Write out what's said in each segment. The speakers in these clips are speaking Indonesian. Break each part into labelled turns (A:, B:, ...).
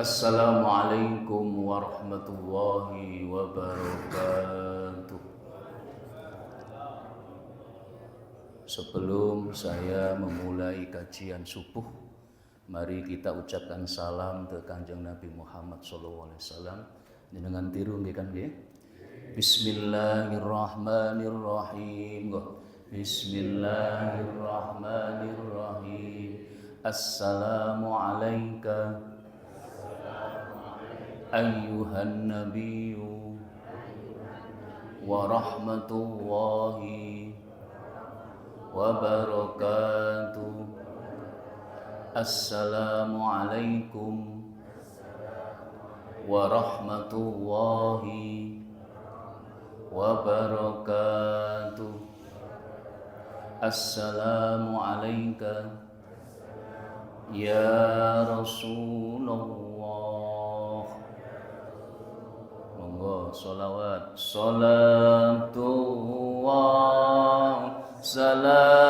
A: Assalamualaikum warahmatullahi wabarakatuh. Sebelum saya memulai kajian subuh, mari kita ucapkan salam ke Kanjeng Nabi Muhammad SAW. Dengan tiru nggih kan nggih? Bismillahirrahmanirrahim. Bismillahirrahmanirrahim. Assalamu alayka ayyuhan nabiyyu wa rahmatullahi wa barakatuh. Assalamu alaikum wa rahmatullahi wa barakatuh. Assalamu alayka ya Rasulullah. Monggo sholawat. Salatullah salamullah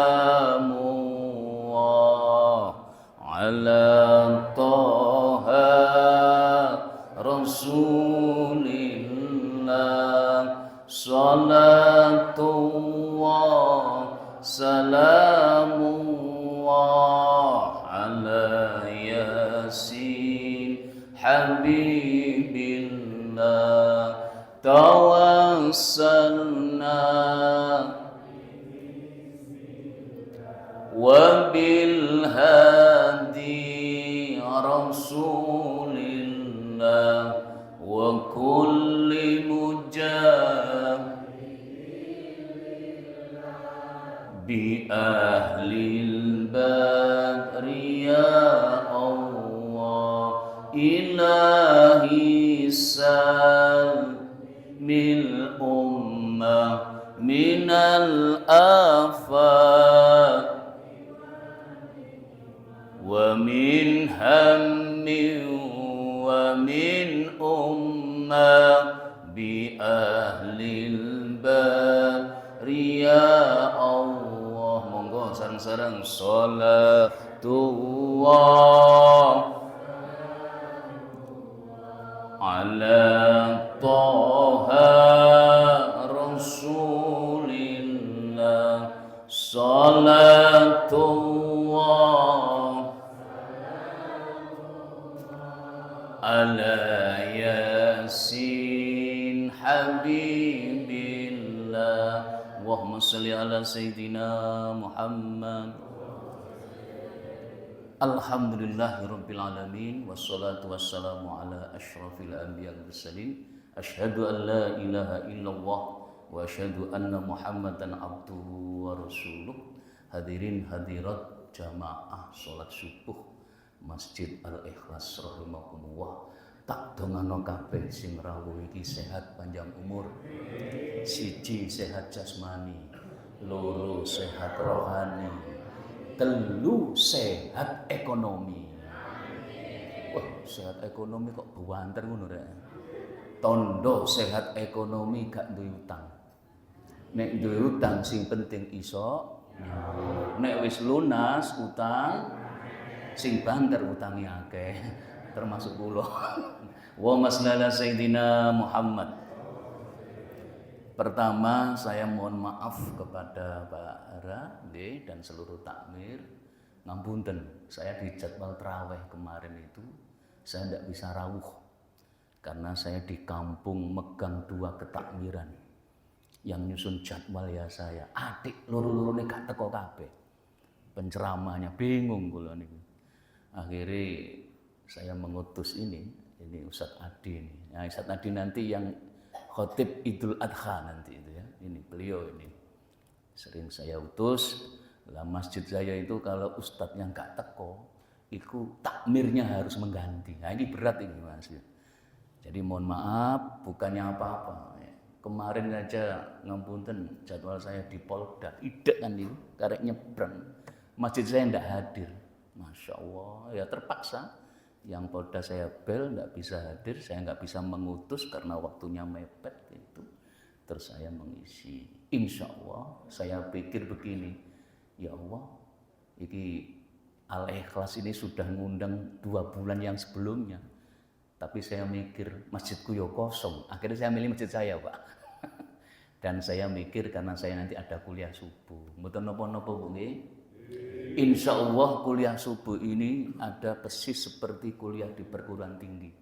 A: ala Taha Rasulillah. Salatullah salamullah ala Yasin Habibillah. Tawassalna wa bil hadi Rasulillah wa kulli mujahid bi ahlil badri ya Allah ilahi sal mil ummah minal afat wa min hammin wa min ummah bi ahlil bari ya Allah. Monggo sareng-sareng salatullah ala Taha Rasulillah. Salatullah ala Yasin Habibillah. Allahumma salli ala Sayyidina Muhammad. Alhamdulillahirabbil alamin wassalatu wassalamu ala asyrafil anbiya'i wal mursalin. Asyhadu an la ilaha illallah wa asyhadu anna Muhammadan abduhu wa rasuluh. Hadirin hadirat jamaah salat subuh Masjid Al-Ikhlas rahimakumullah. Tak dongano kabeh sing rawuh iki sehat panjang umur. Siji sehat jasmani, loro sehat rohani, telu sehat ekonomi. Wah, sehat ekonomi kok buanter ngono rek. Tondo sehat ekonomi gak duwe utang. Nek duwe utang sing penting iso nek wis lunas utang sing banter utangi akeh termasuk kula. Wa maslala Sayyidina Muhammad. Pertama saya mohon maaf kepada Pak Ara dan seluruh takmir. Ngapunten, saya di jadwal tarawih kemarin itu saya tidak bisa rawuh karena saya di kampung megang 2 ketakmiran. Yang nyusun jadwal ya saya. Adik loro-lorone gak teko kabeh. Penceramahnya bingung kula niku. Akhirnya saya mengutus ini Ustadz Adi ini. Nah, Ustadz Adi nanti yang khotib Idul Adha nanti itu ya. Ini beliau ini. Sering saya utus. Lah masjid saya itu kalau ustadznya nggak teko, itu takmirnya harus mengganti. Nah ini berat ini Mas. Jadi mohon maaf, bukannya apa-apa. Kemarin aja ngapunten jadwal saya di Polda, ide kan itu, karek nyebrang. Masjid saya ndak hadir. Masya Allah, ya terpaksa. Yang Polda saya bel nggak bisa hadir, saya nggak bisa mengutus karena waktunya mepet itu. Terus saya mengisi. Insya Allah, saya pikir begini, ya Allah, ini Al-Ikhlas ini sudah ngundang 2 bulan yang sebelumnya. Tapi saya mikir masjidku ya kosong. Akhirnya saya milih masjid saya, Pak. Dan saya mikir karena saya nanti ada kuliah subuh. Mboten napa-napa Bu nggih. Insya Allah kuliah subuh ini ada persis seperti kuliah di perguruan tinggi.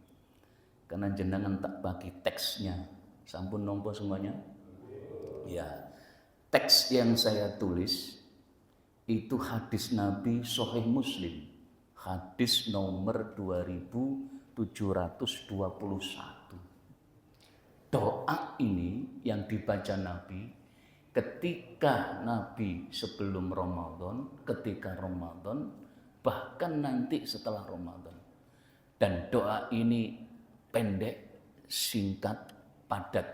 A: Karena jenengan tak bagi teksnya. Sampun nompo semuanya? Ya. Teks yang saya tulis itu hadis Nabi Sahih Muslim. Hadis nomor 2721. Doa ini yang dibaca Nabi ketika Nabi sebelum Ramadan, ketika Ramadan, bahkan nanti setelah Ramadan. Dan doa ini pendek, singkat, padat.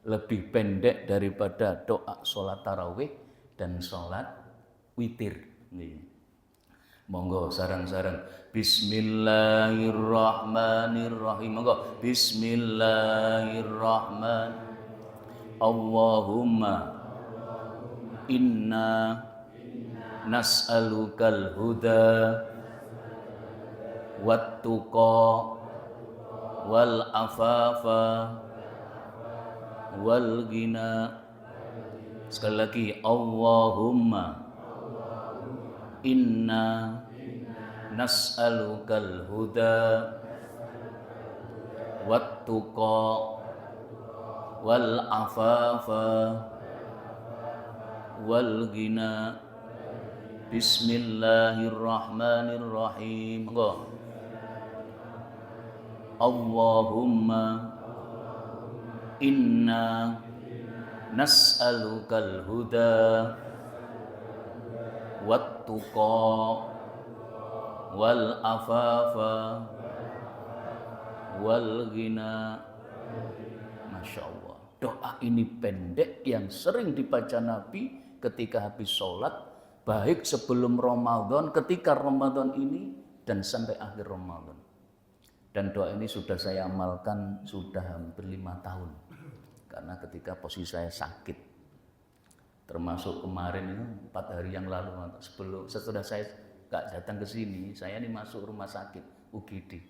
A: Lebih pendek daripada doa sholat tarawih dan sholat witir. Nih. Monggo sarang-sarang. Bismillahirrahmanirrahim. Monggo. Bismillahirrahmanirrahim. Allahumma inna nas'alukal huda wat tuqa wal afafa wal ghina. Sekali lagi, Allahumma inna nas'alukal huda wat tuqa wal afafa wal ghina. Bismillahirrahmanirrahim. Allahumma inna nas'alukal huda wat tuqa wal afafa wal ghina. Masya Allah. Doa ini pendek yang sering dibaca Nabi ketika habis sholat, baik sebelum Ramadan, ketika Ramadan ini, dan sampai akhir Ramadan. Dan doa ini sudah saya amalkan sudah hampir 5 tahun. Karena ketika posisi saya sakit, termasuk kemarin itu 4 hari yang lalu, setelah saya gak datang ke sini, saya ini masuk rumah sakit UGD.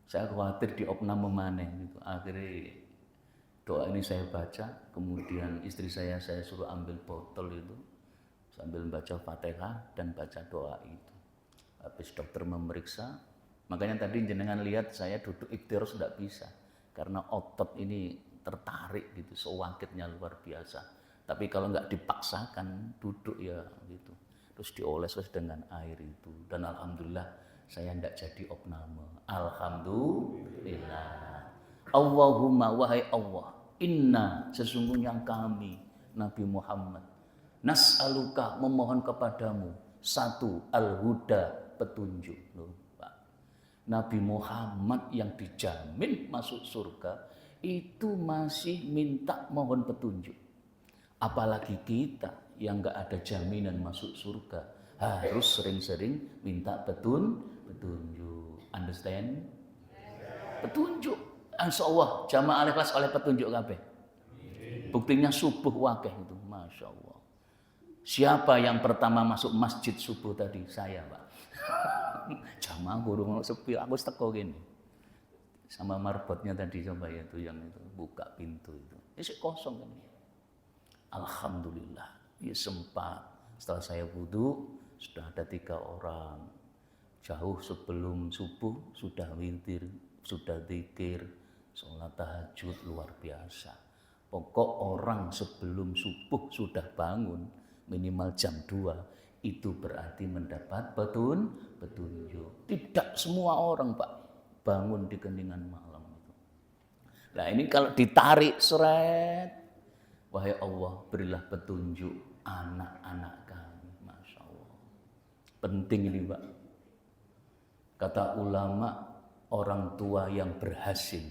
A: Saya khawatir diopname maneh gitu. Akhirnya doa ini saya baca, kemudian istri saya suruh ambil botol itu sambil baca Fatihah dan baca doa itu. Habis dokter memeriksa, makanya tadi jenengan lihat saya duduk ikhtiros tidak bisa karena otot ini tertarik gitu, sewakitnya luar biasa. Tapi kalau nggak dipaksakan duduk ya gitu, terus dioles dengan air itu, dan alhamdulillah saya tidak jadi opname. Alhamdulillah. Allahumma, wahai Allah, inna, sesungguhnya kami Nabi Muhammad, nas'aluka, memohon kepadamu, satu, al-huda, petunjuk. Loh, Pak. Nabi Muhammad yang dijamin masuk surga itu masih minta mohon petunjuk. Apalagi kita yang gak ada jaminan masuk surga harus sering-sering minta petunjuk. Understand? Petunjuk. Insya Allah jamaah ikhlas oleh petunjuk kabeh. Buktinya subuh wakeh itu, masya Allah. Siapa yang pertama masuk masjid subuh tadi? Saya, Pak. Jamaah burung sepi, aku teko gini. Sama marbotnya tadi coba ya itu yang itu buka pintu itu. Isi kosong kan. Alhamdulillah. Ya sempat. Setelah saya wudu sudah ada 3 orang. Jauh sebelum subuh sudah witir, sudah zikir, sholat tahajud luar biasa. Pokok orang sebelum subuh sudah bangun minimal jam 2 itu berarti mendapat petunjuk. Tidak semua orang, Pak, bangun di keningan malam itu. Nah ini kalau ditarik seret, wahai Allah berilah petunjuk anak-anak kami. Masya Allah. Penting ini, Pak. Kata ulama, orang tua yang berhasil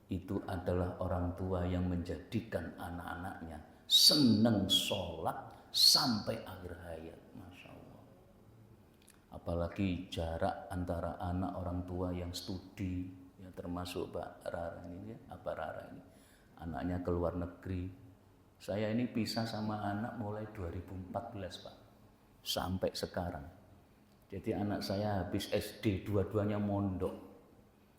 A: itu adalah orang tua yang menjadikan anak-anaknya senang sholat sampai akhir hayat. Masya Allah. Apalagi jarak antara anak orang tua yang studi, ya termasuk Pak Rara ini, ya, Abah Rara ini, anaknya ke luar negeri. Saya ini pisah sama anak mulai 2014, Pak, sampai sekarang. Jadi anak saya habis SD, dua-duanya mondok.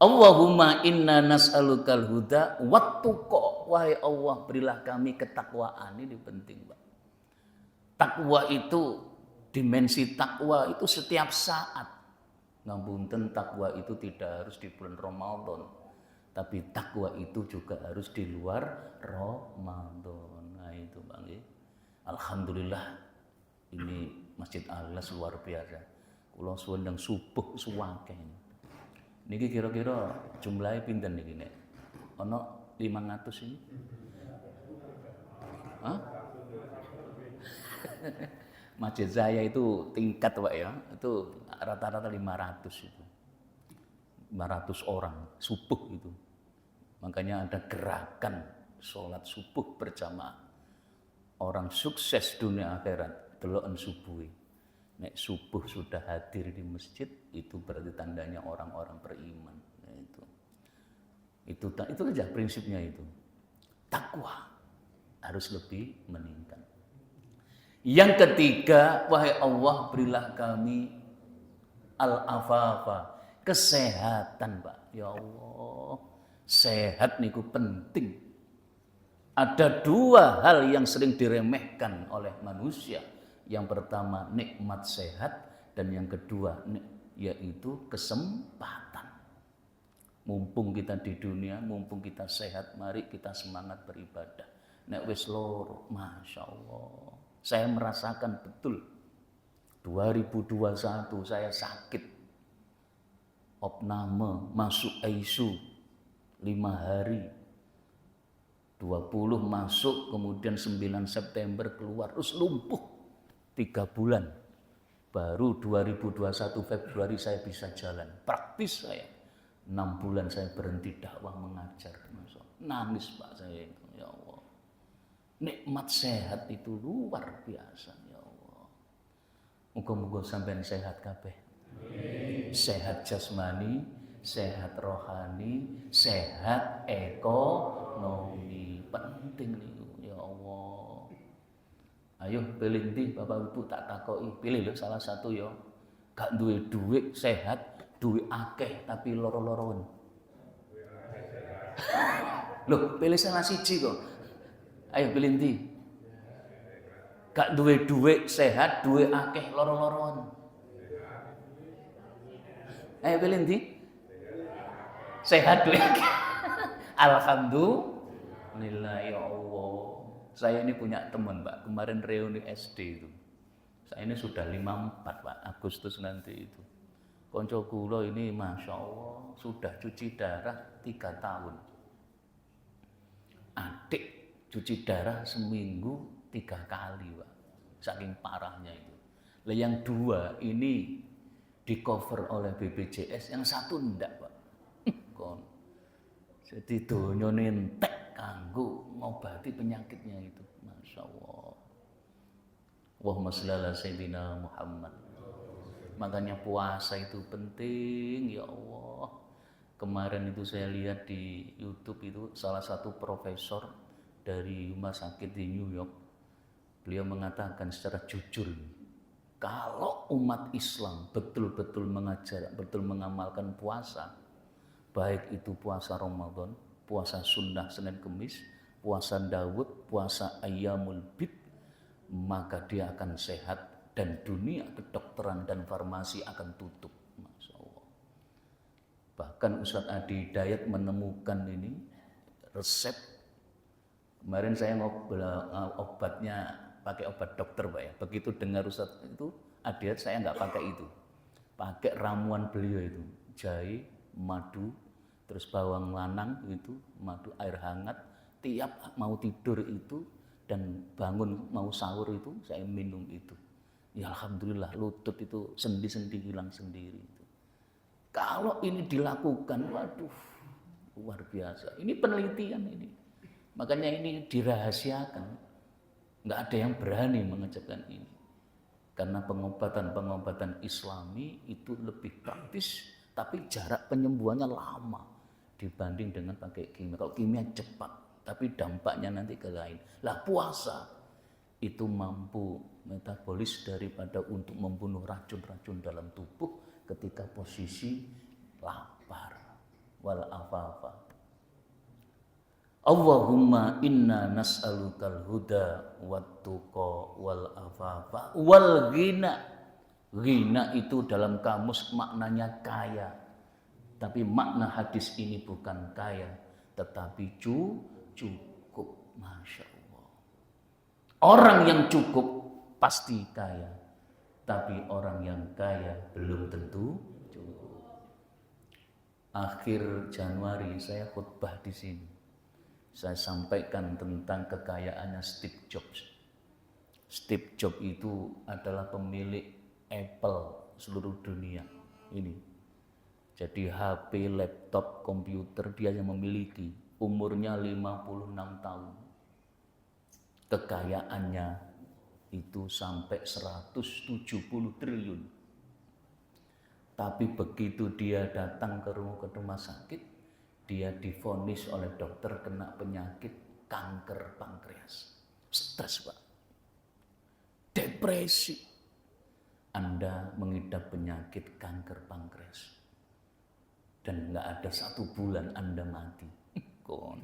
A: Allahumma inna nas'alukal huda wattuqa. Wahai Allah, berilah kami ketakwaan. Ini penting, Pak. Takwa itu, dimensi takwa itu setiap saat. Ngapunten, takwa itu tidak harus di bulan Ramadan, tapi takwa itu juga harus di luar Ramadan. Nah itu Bang. Alhamdulillah, ini Masjid Al-Ikhlas luar biasa. Kula suwun ndang subuh suwakeh. Niki kira-kira jumlahnya pinten niki nek? Ana 500 ini? Hah? Masjid saya itu tingkat Pak ya, itu rata-rata 500 itu. 500 orang subuh itu. Makanya ada gerakan sholat subuh berjamaah. Orang sukses dunia akhirat deloken subuh. Nek subuh sudah hadir di masjid, itu berarti tandanya orang-orang beriman. Nah, itu aja prinsipnya itu. Takwa harus lebih meningkat. Yang ketiga, wahai Allah, berilah kami al-afafa, kesehatan, Pak. Ya Allah, sehat niku penting. Ada dua hal yang sering diremehkan oleh manusia. Yang pertama nikmat sehat, dan yang kedua yaitu kesempatan. Mumpung kita di dunia, mumpung kita sehat, mari kita semangat beribadah. Nek wis loro, Masya Allah. Saya merasakan betul 2021 saya sakit, opname, masuk ICU 5 hari, 20 masuk, kemudian 9 September keluar, terus lumpuh 3 bulan. Baru 2021 Februari saya bisa jalan, praktis saya. 6 bulan saya berhenti dakwah mengajar. Nangis Pak saya itu, ya Allah. Nikmat sehat itu luar biasa, ya Allah. Muga-muga sampean sehat kabeh. Sehat jasmani, sehat rohani, sehat ekonomi. Penting nih, ya Allah. Ayo pilih ndi Bapak Ibu tak takoki, pilih lho salah satu ya. Gak duwe duit sehat, duwe akeh tapi loro-loroan. Loh, pilih salah siji kok. Ayo pilih ndi? Gak duwe duit sehat, duwe akeh loro-loroan. Ayo pilih ndi? Sehat duwe akeh. Alhamdulillah ya Allah. Saya ini punya teman Pak, kemarin reuni SD itu. Saya ini sudah 54 Pak, Agustus nanti itu. Konco kula ini Masya Allah sudah cuci darah 3 tahun. Adik cuci darah seminggu 3 kali Pak, saking parahnya itu. Lah yang 2 ini di cover oleh BPJS, yang 1 enggak Pak. Jadi donyane entek kanggo ngobati penyakitnya itu, Masya Allah. Allahumma shalli ala sayyidina Muhammad. Makanya puasa itu penting, ya Allah. Kemarin itu saya lihat di YouTube itu salah satu profesor dari rumah sakit di New York. Beliau mengatakan secara jujur, kalau umat Islam betul-betul mengajar, betul mengamalkan puasa, baik itu puasa Ramadan, puasa sunnah Senin Kemis, puasa Daud, puasa Ayyamul Bid, maka dia akan sehat dan dunia kedokteran dan farmasi akan tutup. Masya Allah. Bahkan Ustadz Adi Hidayat menemukan ini resep. Kemarin saya ngobrol obatnya pakai obat dokter Pak ya. Begitu dengar Ustadz itu Adi Hidayat, saya nggak pakai itu. Pakai ramuan beliau itu, jahe, madu, terus bawang lanang itu, madu, air hangat. Tiap mau tidur itu dan bangun mau sahur itu saya minum itu. Ya Alhamdulillah lutut itu sendi-sendi hilang sendiri itu. Kalau ini dilakukan, waduh luar biasa. Ini penelitian ini. Makanya ini dirahasiakan. Nggak ada yang berani mengerjakan ini. Karena pengobatan Islami itu lebih praktis, tapi jarak penyembuhannya lama dibanding dengan pakai kimia. Kalau kimia cepat, tapi dampaknya nanti ke lain. Lah puasa itu mampu metabolis daripada untuk membunuh racun-racun dalam tubuh ketika posisi lapar. wal afafa. Allahumma inna nas'alukal huda wat tuqa wal afafa wal ghina. Ghina itu dalam kamus maknanya kaya. Tapi makna hadis ini bukan kaya, tetapi cukup. Masya Allah. Orang yang cukup pasti kaya, tapi orang yang kaya belum tentu cukup. Akhir Januari saya khutbah di sini. Saya sampaikan tentang kekayaannya Steve Jobs. Steve Jobs itu adalah pemilik Apple seluruh dunia. Ini. Jadi HP, laptop, komputer dia yang memiliki. Umurnya 56 tahun. Kekayaannya itu sampai 170 triliun. Tapi begitu dia datang ke rumah sakit, dia divonis oleh dokter kena penyakit kanker pankreas. Stres, Pak. Depresi. Anda mengidap penyakit kanker pankreas. Dan nggak ada 1 bulan Anda mati. Kon.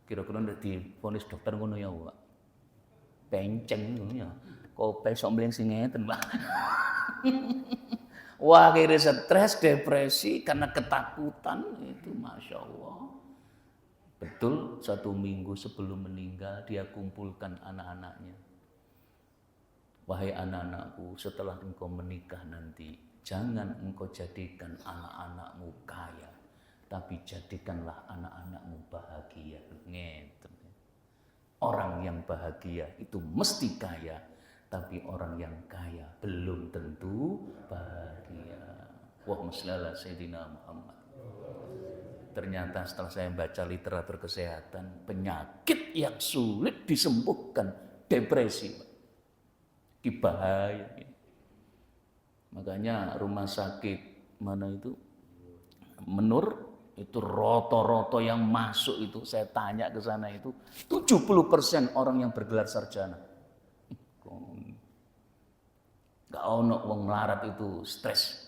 A: Kira-kira udah divonis dokter ngono ya, Pak. Penceng ngono ya. Kope sok mlen sing ngeten, Pak. Wah, akhirnya stres, depresi karena ketakutan itu, Masya Allah. Betul, 1 minggu sebelum meninggal dia kumpulkan anak-anaknya. Wahai anak-anakku, setelah engkau menikah nanti, jangan engkau jadikan anak-anakmu kaya, tapi jadikanlah anak-anakmu bahagia. Ngeten. Orang yang bahagia itu mesti kaya, tapi orang yang kaya belum tentu bahagia. Allahumma shalli ala sayyidina Muhammad. Ternyata setelah saya baca literatur kesehatan, penyakit yang sulit disembuhkan depresi. Bahaya. Makanya rumah sakit mana itu Menur itu roto-roto yang masuk itu, saya tanya ke sana itu 70% orang yang bergelar sarjana. Gak ono wong melarat itu stres.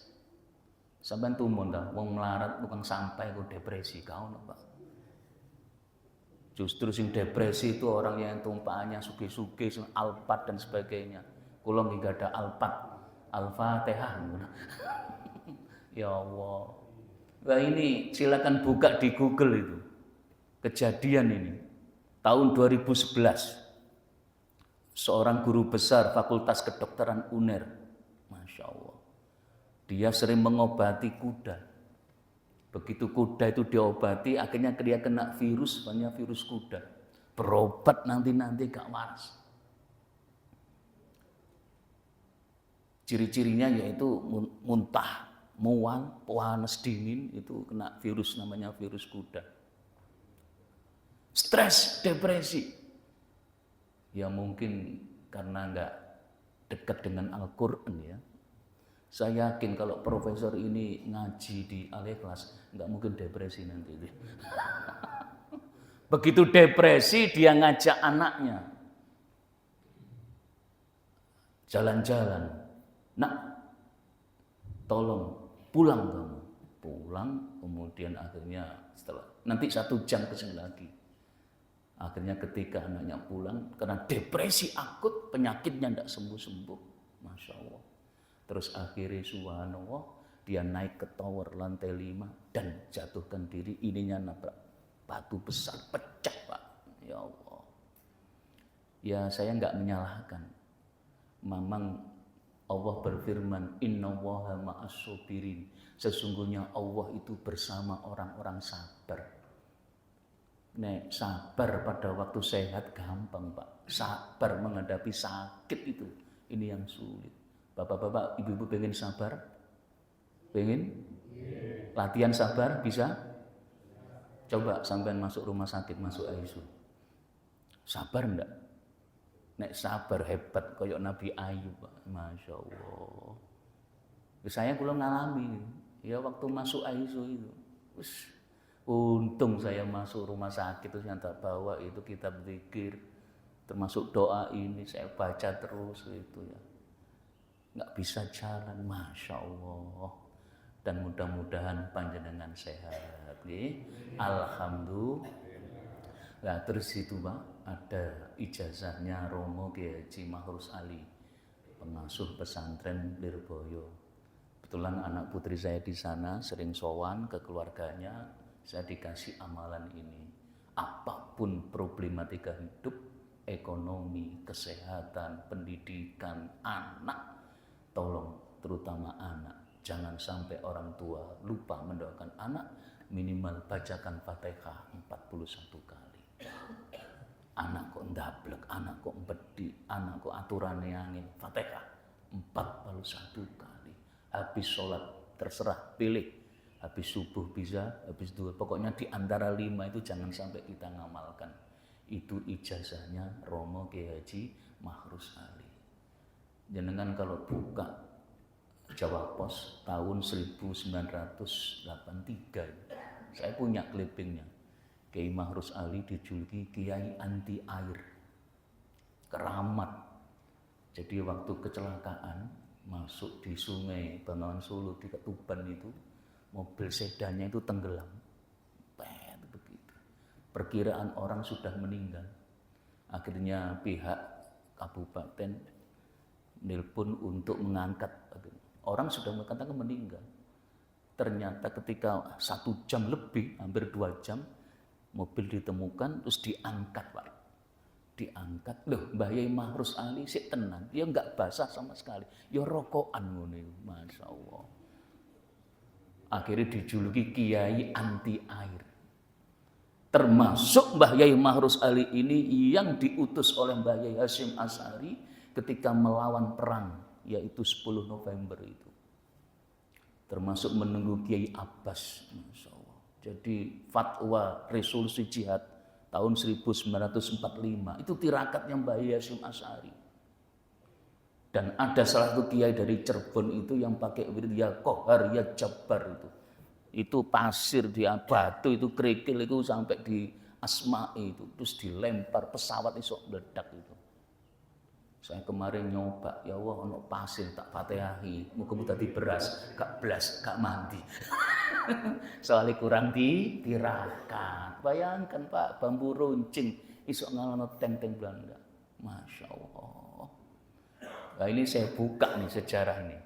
A: Sampai tumun dah, wong melarat bukan sampai ke depresi, gak ono, Pak. Justru sing depresi itu orang yang tumpahannya suge-suge, Alphard dan sebagainya. Kula nggih ada Alphard, Al-Fatihah. Ya Allah. Wah, ini silakan buka di Google itu. Kejadian ini tahun 2011. Seorang guru besar Fakultas Kedokteran UNER. Masya Allah. Dia sering mengobati kuda. Begitu kuda itu diobati, akhirnya dia kena virus, banyak virus kuda. Berobat nanti gak waras. Ciri-cirinya yaitu muntah, mual, panas, dingin, itu kena virus namanya virus kuda. Stres, depresi. Ya mungkin karena nggak dekat dengan Al-Quran ya. Saya yakin kalau profesor ini ngaji di Al-Ikhlas, nggak mungkin depresi nanti. Begitu depresi dia ngajak anaknya jalan-jalan. Nak, tolong pulang kamu. Pulang, kemudian akhirnya setelah nanti 1 jam kesini lagi. Akhirnya ketika anaknya pulang, karena depresi akut, penyakitnya tidak sembuh-sembuh. Masya Allah. Terus akhirnya subhanallah, dia naik ke tower lantai 5 dan jatuhkan diri, ininya nabrak batu besar, pecah, Pak. Ya Allah. Ya saya nggak menyalahkan. Memang Allah berfirman, innallaha ma'as-sabirin. Sesungguhnya Allah itu bersama orang-orang sabar. Nek sabar pada waktu sehat gampang, Pak. Sabar menghadapi sakit itu, ini yang sulit. Bapak-bapak, ibu-ibu pengen sabar? Pengen? Latihan sabar bisa? Coba sampean masuk rumah sakit, masuk ICU. Sabar enggak? Nek sabar hebat koyok Nabi Ayub, Pak. Masya Allah. Saya belum ngalami. Ya waktu masuk ICU itu. Untung saya masuk rumah sakit terus yang tak bawa itu kitab zikir. Termasuk doa ini saya baca terus itu ya. Nggak bisa jalan, Masya Allah. dan mudah-mudahan panjenengan sehat nggih. Alhamdulillah. Nah, terus itu Pak, ada ijazahnya Romo Kiai Haji Mahrus Ali, pengasuh pesantren Lirboyo. Kebetulan anak putri saya di sana sering sowan ke keluarganya, saya dikasih amalan ini. Apapun problematika hidup, ekonomi, kesehatan, pendidikan, anak, tolong terutama anak, jangan sampai orang tua lupa mendoakan anak, minimal bacakan Fatihah 41 kali. Anak kok ndablek, anak kok bedi, anak kok aturane angin, Fatihah 41 kali. Habis sholat terserah, pilih. Habis subuh bisa, habis duhur. Pokoknya di antara 5 itu jangan sampai kita ngamalkan. Itu ijazahnya Romo Kiai Haji Mahrus Ali. Jenengan kalau buka Jawa Pos tahun 1983, saya punya clippingnya. Kiai Mahrus Ali dijuluki Kiai anti air, keramat. Jadi waktu kecelakaan masuk di sungai Bengawan Solo di Ketuban itu, mobil sedannya itu tenggelam. Begitu. Perkiraan orang sudah meninggal. Akhirnya pihak kabupaten nelpon untuk mengangkat. Orang sudah mengatakan meninggal. Ternyata ketika 1 jam lebih, hampir 2 jam, mobil ditemukan terus diangkat Pak. Diangkat, loh Mbah Yai Mahrus Ali sik tenan, dia enggak basah sama sekali, ya rokokan ngono, Masya Allah. Akhirnya dijuluki Kiai anti air. Termasuk Mbah Yai Mahrus Ali ini yang diutus oleh Mbah Yai Hasyim Asy'ari ketika melawan perang, yaitu 10 November itu. Termasuk menunggu Kiai Abbas, Masya Allah. Jadi fatwa resolusi jihad tahun 1945 itu tirakatnya Mbah Yai Hasyim Asy'ari. Dan ada salah satu kiai dari Cirebon itu yang pakai wirid ya Qahar ya Jabbar itu. Itu pasir dia batu itu kerikil itu sampai di Asma'i itu terus dilempar pesawat iso meledak itu. Saya kemarin nyoba, ya Allah ono pasir tak fatihahi, muga-muga dadi beras, gak blas, gak mandi. Soalnya kurang ditirakat. Bayangkan Pak, bambu runcing iso ngalahno tank-tank Belanda. Masya Allah. Nah ini saya buka nih sejarah ini.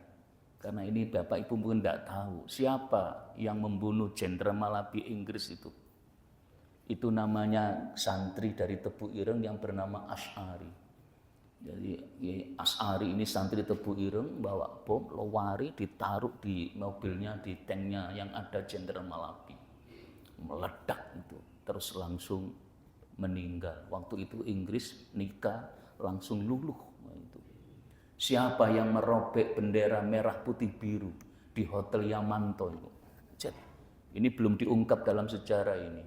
A: Karena ini Bapak Ibu mungkin enggak tahu siapa yang membunuh Jenderal Malabi Inggris itu. Itu namanya santri dari Tebu Ireng yang bernama Asy'ari. Jadi Asy'ari ini santri Tebu Ireng bawa bom, lowari, ditaruh di mobilnya, di tanknya yang ada Jenderal Malabi. Meledak itu, terus langsung meninggal. Waktu itu Inggris nikah langsung luluh. Itu. Siapa yang merobek bendera merah putih biru di Hotel Yamanto itu? Jadi, ini belum diungkap dalam sejarah ini.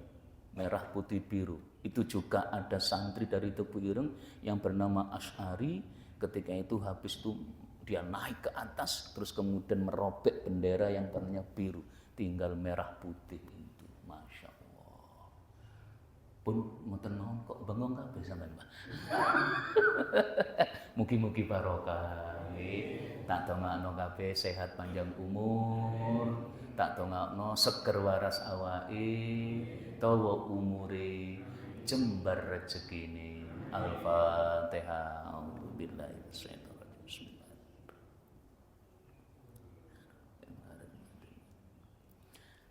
A: Merah putih biru. Itu juga ada santri dari Tebu Ireng yang bernama Asy'ari. Ketika itu habis itu dia naik ke atas terus kemudian merobek bendera yang warnanya biru, tinggal merah putih itu. Masya Allah. Pun mboten mau kok bengong kabeh sampean, Pak. Mugi-mugi barokah nggih. Tak dongakno kabeh sehat panjang umur, tak dongakno seger waras awake, dawa umure, jembar rezekine. Al-Fatihah. A'udzubillahi minasyaitonir rajim.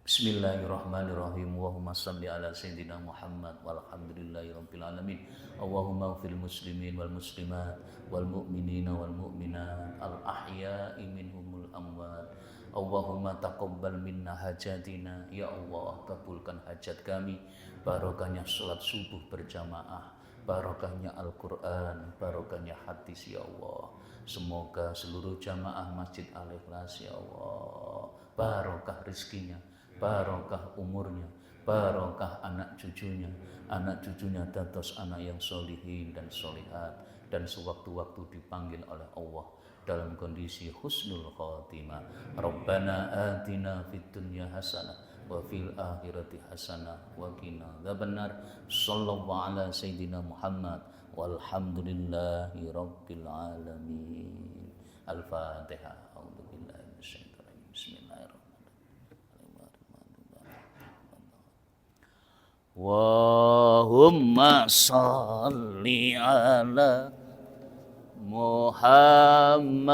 A: Bismillahirrahmanirrahim. Allahumma shalli ala sayyidina Muhammad walhamdulillahirabbil alamin. Allahumma ighfir muslimin wal muslimat wal mu'minina wal mu'minat al ahya'i minhumul amwat. Allahumma taqabbal minna hajatina, ya Allah kabulkan hajat kami. Barokahnya salat subuh berjamaah, barokahnya Al-Qur'an, barokahnya hadis ya Allah. Semoga seluruh jamaah Masjid Al-Ikhlas ya Allah barokah rezekinya, barokah umurnya, barokah anak cucunya dados anak yang solihin dan solihat, dan sewaktu-waktu dipanggil oleh Allah dalam kondisi husnul khotimah. Rabbana atina fid dunya hasanah wa fil akhirati hasanah wa qina adzabannar. Shallallahu ala sayyidina Muhammad walhamdulillahi rabbil alamin. Al-Fatihah. A'udzubillahi minasyaitonir rajim. Bismillahirrahmanirrahim. Allahumma sholli ala Muhammad